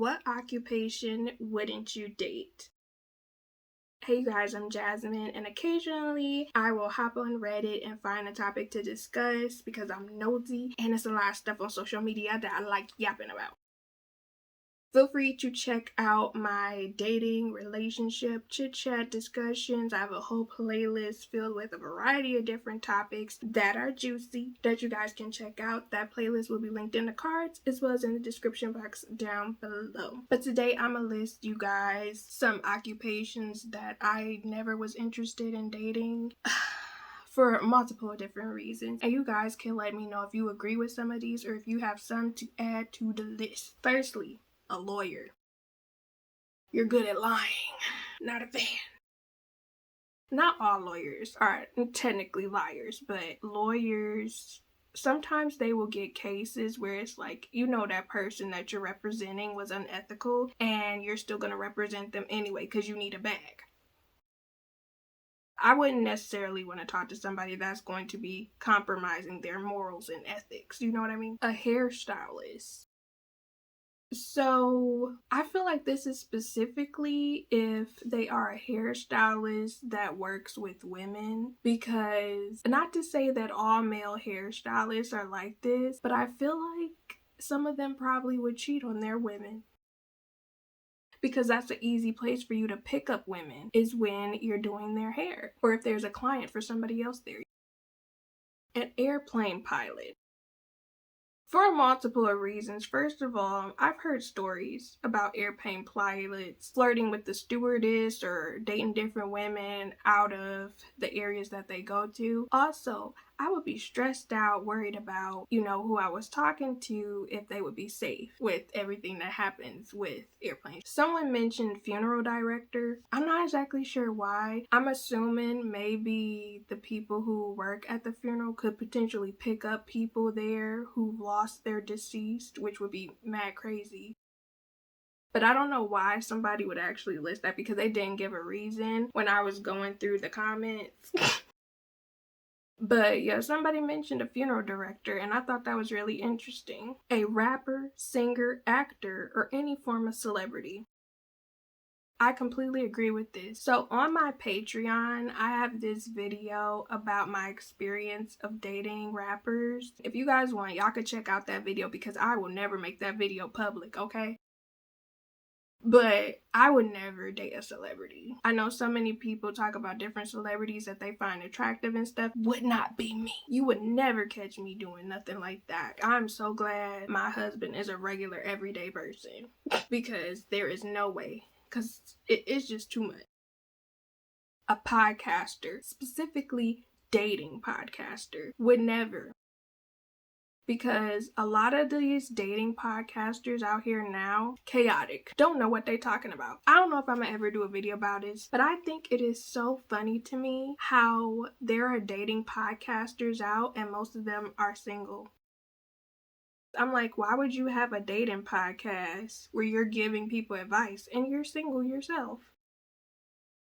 What occupation wouldn't you date? Hey you guys, I'm Jasmine, and occasionally I will hop on Reddit and find a topic to discuss because I'm nosy and there's a lot of stuff on social media that I like yapping about. Feel free to check out my dating, relationship, chit-chat discussions. I have a whole playlist filled with a variety of different topics that are juicy that you guys can check out. That playlist will be linked in the cards as well as in the description box down below. But today I'm gonna list you guys some occupations that I never was interested in dating. For multiple different reasons, and you guys can let me know if you agree with some of these or if you have some to add to the list. Firstly, a lawyer. You're good at lying. Not a fan. Not all lawyers are technically liars, but lawyers, sometimes they will get cases where it's like, you know, that person that you're representing was unethical and you're still going to represent them anyway because you need a bag. I wouldn't necessarily want to talk to somebody that's going to be compromising their morals and ethics. You know what I mean? A hairstylist. So I feel like this is specifically if they are a hairstylist that works with women, because not to say that all male hairstylists are like this, but I feel like some of them probably would cheat on their women. Because that's an easy place for you to pick up women, is when you're doing their hair, or if there's a client for somebody else there. An airplane pilot. For multiple reasons. First of all, I've heard stories about airplane pilots flirting with the stewardess or dating different women out of the areas that they go to. Also, I would be stressed out, worried about, who I was talking to, if they would be safe with everything that happens with airplanes. Someone mentioned funeral director. I'm not exactly sure why. I'm assuming maybe the people who work at the funeral could potentially pick up people there who've lost their deceased, which would be mad crazy. But I don't know why somebody would actually list that, because they didn't give a reason when I was going through the comments. But yeah, somebody mentioned a funeral director, and I thought that was really interesting. A rapper, singer, actor, or any form of celebrity. I completely agree with this. So on my Patreon, I have this video about my experience of dating rappers. If you guys want, y'all could check out that video, because I will never make that video public, okay? But I would never date a celebrity. I know so many people talk about different celebrities that they find attractive and stuff. Would not be me. You would never catch me doing nothing like that. I'm so glad my husband is a regular everyday person, because there is no way, because it is just too much. A podcaster, specifically dating podcaster, would never. Because a lot of these dating podcasters out here now, chaotic, don't know what they're talking about. I don't know if I'm gonna ever do a video about this, but I think it is so funny to me how there are dating podcasters out and most of them are single. I'm like, why would you have a dating podcast where you're giving people advice and you're single yourself?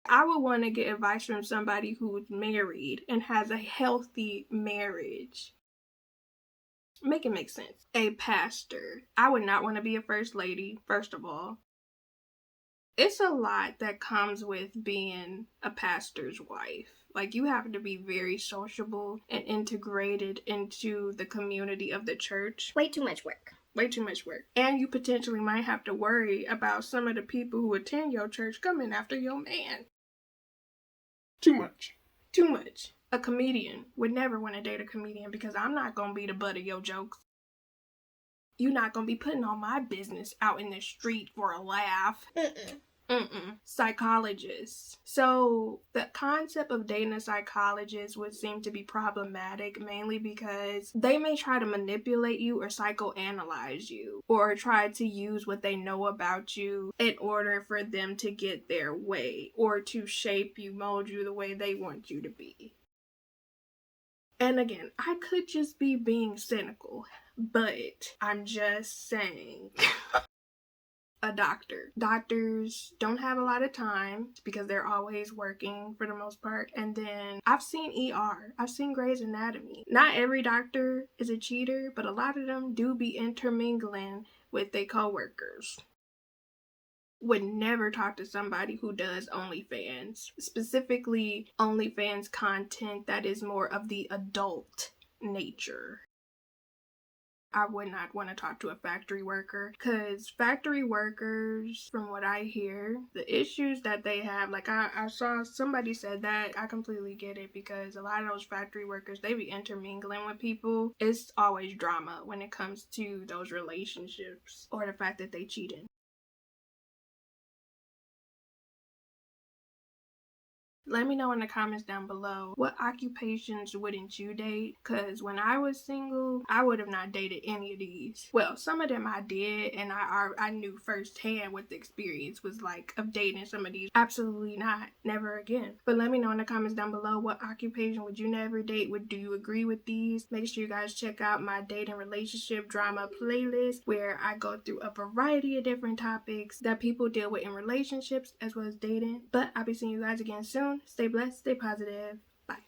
I would want to get advice from somebody who's married and has a healthy marriage. Make it make sense. A pastor. I would not want to be a first lady, first of all. It's a lot that comes with being a pastor's wife. Like, you have to be very sociable and integrated into the community of the church. Way too much work. Way too much work. And you potentially might have to worry about some of the people who attend your church coming after your man. Too much. Too much. A comedian. Would never want to date a comedian, because I'm not going to be the butt of your jokes. You're not going to be putting all my business out in the street for a laugh. Psychologist. So the concept of dating a psychologist would seem to be problematic, mainly because they may try to manipulate you or psychoanalyze you, or try to use what they know about you in order for them to get their way, or to shape you, mold you the way they want you to be. And again, I could just be being cynical, but I'm just saying. A doctor. Doctors don't have a lot of time because they're always working for the most part. And then I've seen ER. I've seen Grey's Anatomy. Not every doctor is a cheater, but a lot of them do be intermingling with their co-workers. would never talk to somebody who does OnlyFans, specifically OnlyFans content that is more of the adult nature. I would not want to talk to a factory worker, because factory workers, from what I hear, the issues that they have, like I saw somebody said that, I completely get it, because a lot of those factory workers, they be intermingling with people. It's always drama when it comes to those relationships or the fact that they cheated. Let me know in the comments down below, what occupations wouldn't you date? Because when I was single, I would have not dated any of these. Well, some of them I did, and I knew firsthand what the experience was like of dating some of these. Absolutely not. Never again. But let me know in the comments down below, what occupation would you never date? Do you agree with these? Make sure you guys check out my dating relationship drama playlist, where I go through a variety of different topics that people deal with in relationships as well as dating. But I'll be seeing you guys again soon. Stay blessed, stay positive.